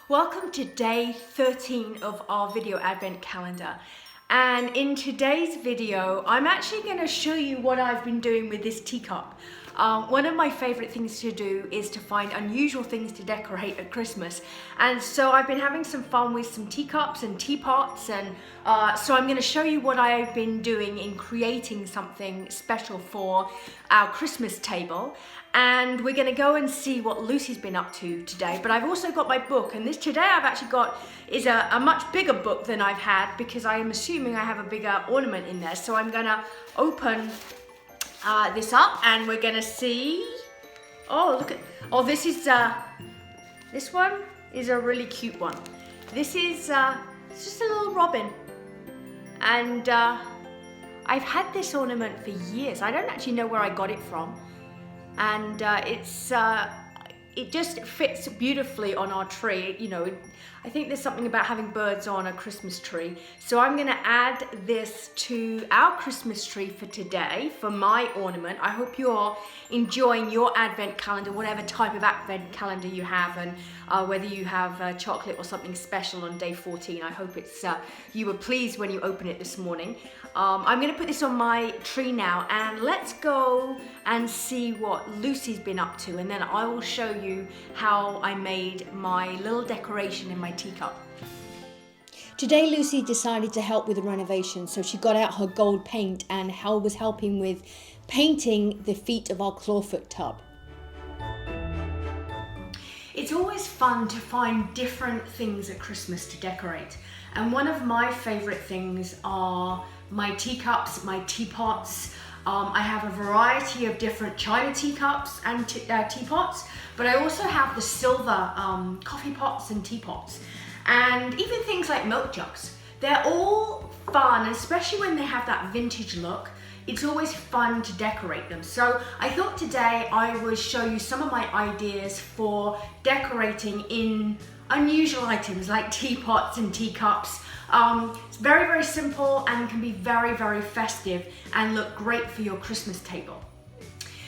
Welcome to day 13 of our video advent calendar. And in today's video, I'm actually going to show you what I've been doing with this teacup. One of my favorite things to do is to find unusual things to decorate at Christmas. And so I've been having some fun with some teacups and teapots, and so I'm going to show you what I've been doing in creating something special for our Christmas table. And we're going to go and see what Lucy's been up to today. But I've also got my book, and this today I've actually got is a much bigger book than I've had, because I am assuming I have a bigger ornament in there. So I'm going to open this up, and we're going to see. Oh, look at! Oh, this is this one is a really cute one. This is it's just a little robin, and I've had this ornament for years. I don't actually know where I got it from. And it just fits beautifully on our tree. You know, I think there's something about having birds on a Christmas tree. So I'm going to add this to our Christmas tree for today, for my ornament. I hope you're enjoying your advent calendar, whatever type of advent calendar you have, and whether you have chocolate or something special on day 14. I hope it's you were pleased when you opened it this morning. I'm going to put this on my tree now, and let's go and see what Lucy's been up to, and then I will show you how I made my little decoration in my teacup. Today Lucy decided to help with the renovation, so she got out her gold paint and was helping with painting the feet of our clawfoot tub. It's always fun to find different things at Christmas to decorate, and one of my favorite things are my teacups, my teapots. I have a variety of different china teacups and teapots, but I also have the silver coffee pots and teapots, and even things like milk jugs. They're all fun, especially when they have that vintage look. It's always fun to decorate them. So I thought today I would show you some of my ideas for decorating in unusual items like teapots and teacups. It's very, very simple and can be very, very festive and look great for your Christmas table.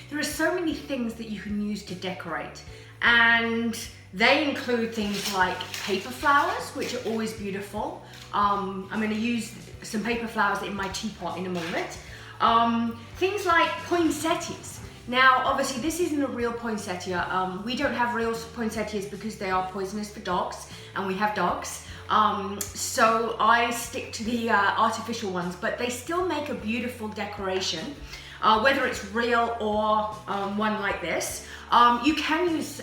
There are so many things that you can use to decorate, and they include things like paper flowers, which are always beautiful. I'm going to use some paper flowers in my teapot in a moment. Things like poinsettias. Now, obviously, this isn't a real poinsettia. We don't have real poinsettias because they are poisonous for dogs, and we have dogs. So I stick to the artificial ones, but they still make a beautiful decoration, whether it's real or one like this. You can use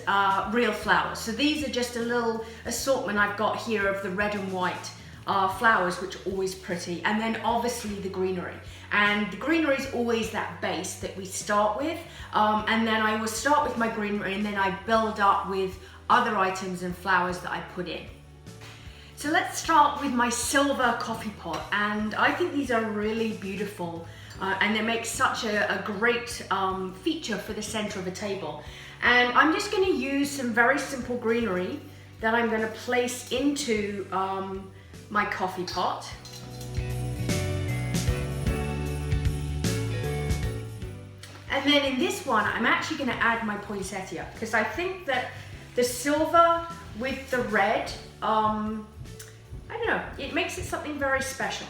real flowers. So these are just a little assortment I've got here of the red and white flowers, which are always pretty, and then obviously the greenery. And the greenery is always that base that we start with, and then I will start with my greenery, and then I build up with other items and flowers that I put in. So let's start with my silver coffee pot, and I think these are really beautiful, and they make such a great feature for the center of a table. And I'm just going to use some very simple greenery that I'm going to place into my coffee pot. And then in this one, I'm actually going to add my poinsettia, because I think that the silver with the red, I don't know, it makes it something very special.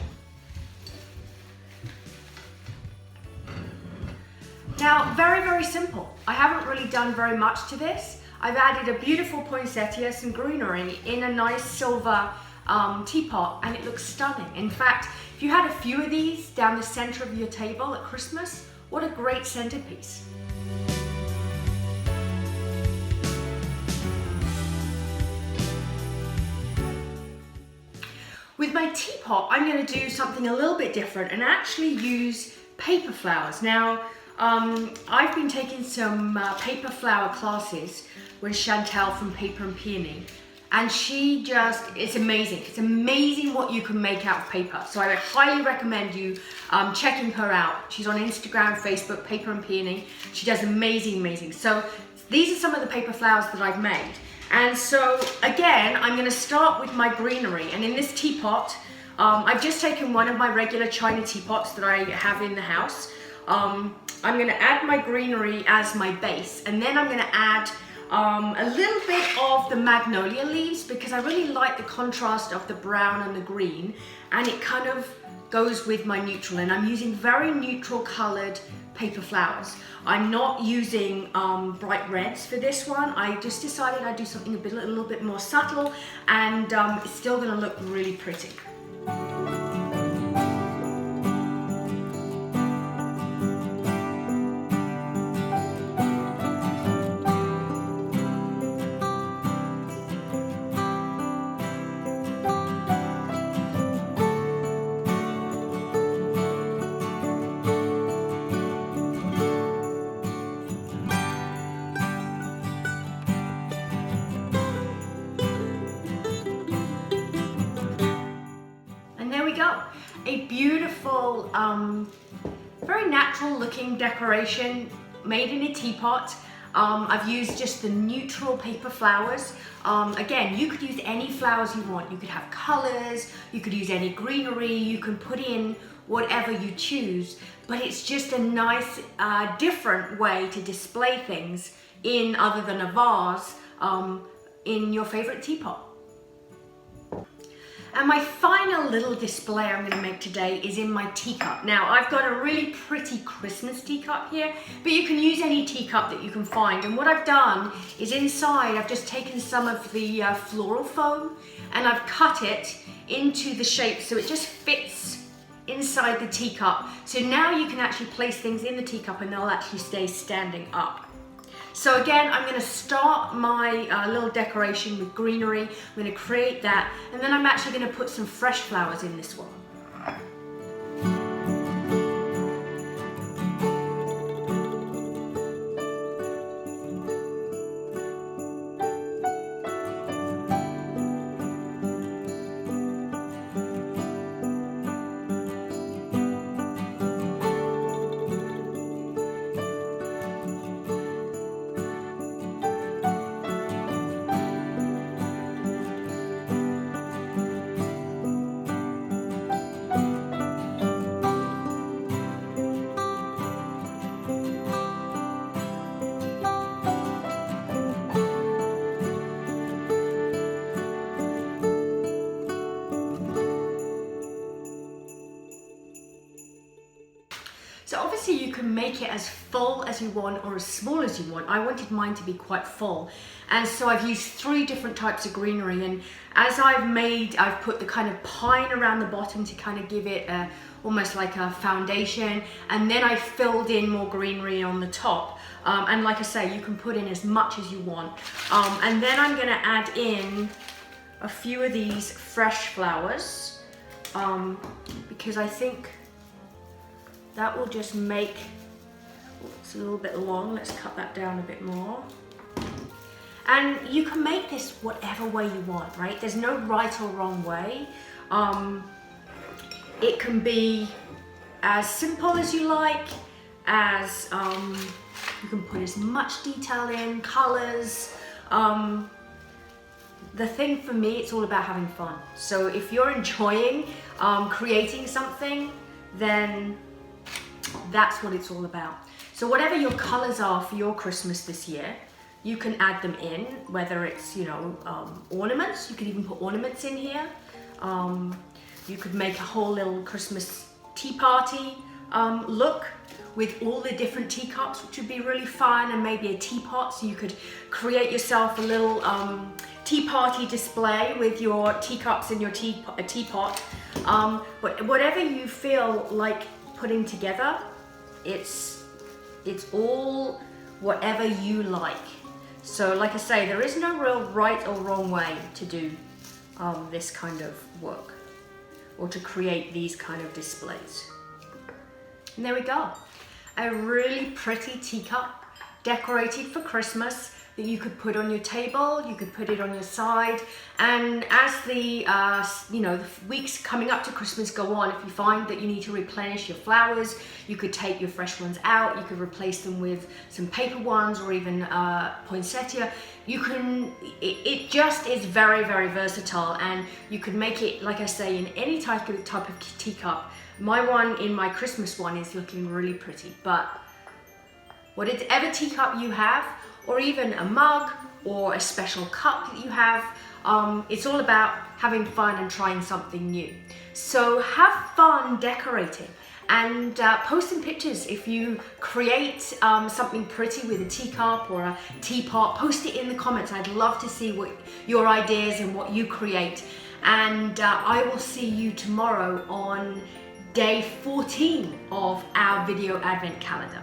Now, very, very simple. I haven't really done very much to this. I've added a beautiful poinsettia, some greenery in a nice silver teapot, and it looks stunning. In fact, if you had a few of these down the center of your table at Christmas, what a great centerpiece. With my teapot, I'm going to do something a little bit different and actually use paper flowers. Now, I've been taking some paper flower classes with Chantel from Paper and Peony, and it's amazing. It's amazing what you can make out of paper. So I highly recommend you checking her out. She's on Instagram, Facebook, Paper and Peony. She does amazing, amazing. So these are some of the paper flowers that I've made. And so again, I'm going to start with my greenery, and in this teapot, I've just taken one of my regular china teapots that I have in the house. I'm going to add my greenery as my base, and then I'm going to add a little bit of the magnolia leaves because I really like the contrast of the brown and the green, and it kind of goes with my neutral, and I'm using very neutral colored paper flowers. I'm not using bright reds for this one. I just decided I'd do something a little bit more subtle, and it's still going to look really pretty. There we go, a beautiful, very natural looking decoration made in a teapot. I've used just the neutral paper flowers. Again, you could use any flowers you want. You could have colors, you could use any greenery, you can put in whatever you choose, but it's just a nice, different way to display things in other than a vase in your favorite teapot. And my final little display I'm going to make today is in my teacup. Now, I've got a really pretty Christmas teacup here, but you can use any teacup that you can find. And what I've done is inside, I've just taken some of the floral foam and I've cut it into the shape so it just fits inside the teacup. So now you can actually place things in the teacup and they'll actually stay standing up. So again, I'm going to start my little decoration with greenery. I'm going to create that, and then I'm actually going to put some fresh flowers in this one. So obviously you can make it as full as you want or as small as you want. I wanted mine to be quite full. And so I've used 3 different types of greenery. And as I've put the kind of pine around the bottom to kind of give it almost like a foundation. And then I filled in more greenery on the top. And like I say, you can put in as much as you want. And then I'm gonna add in a few of these fresh flowers because I think that will just make, it's a little bit long, let's cut that down a bit more. And you can make this whatever way you want, right? There's no right or wrong way. It can be as simple as you like, as you can put as much detail in, colors. The thing for me, it's all about having fun. So if you're enjoying creating something, then that's what it's all about. So whatever your colors are for your Christmas this year, you can add them in, whether it's, you know, ornaments. You could even put ornaments in here. You could make a whole little Christmas tea party look with all the different teacups, which would be really fun, and maybe a teapot, so you could create yourself a little tea party display with your teacups and your teapot. But whatever you feel like putting together, it's all whatever you like. So like I say, there is no real right or wrong way to do this kind of work or to create these kind of displays. And there we go, a really pretty teacup decorated for Christmas that you could put on your table, you could put it on your side, and as the the weeks coming up to Christmas go on, if you find that you need to replenish your flowers, you could take your fresh ones out, you could replace them with some paper ones or even poinsettia. You can, it just is very, very versatile, and you could make it, like I say, in any type of teacup. My one in my Christmas one is looking really pretty, but Whatever teacup you have, or even a mug or a special cup that you have, it's all about having fun and trying something new. So have fun decorating and posting pictures. If you create something pretty with a teacup or a teapot, post it in the comments. I'd love to see what your ideas and what you create. And I will see you tomorrow on day 14 of our video advent calendar.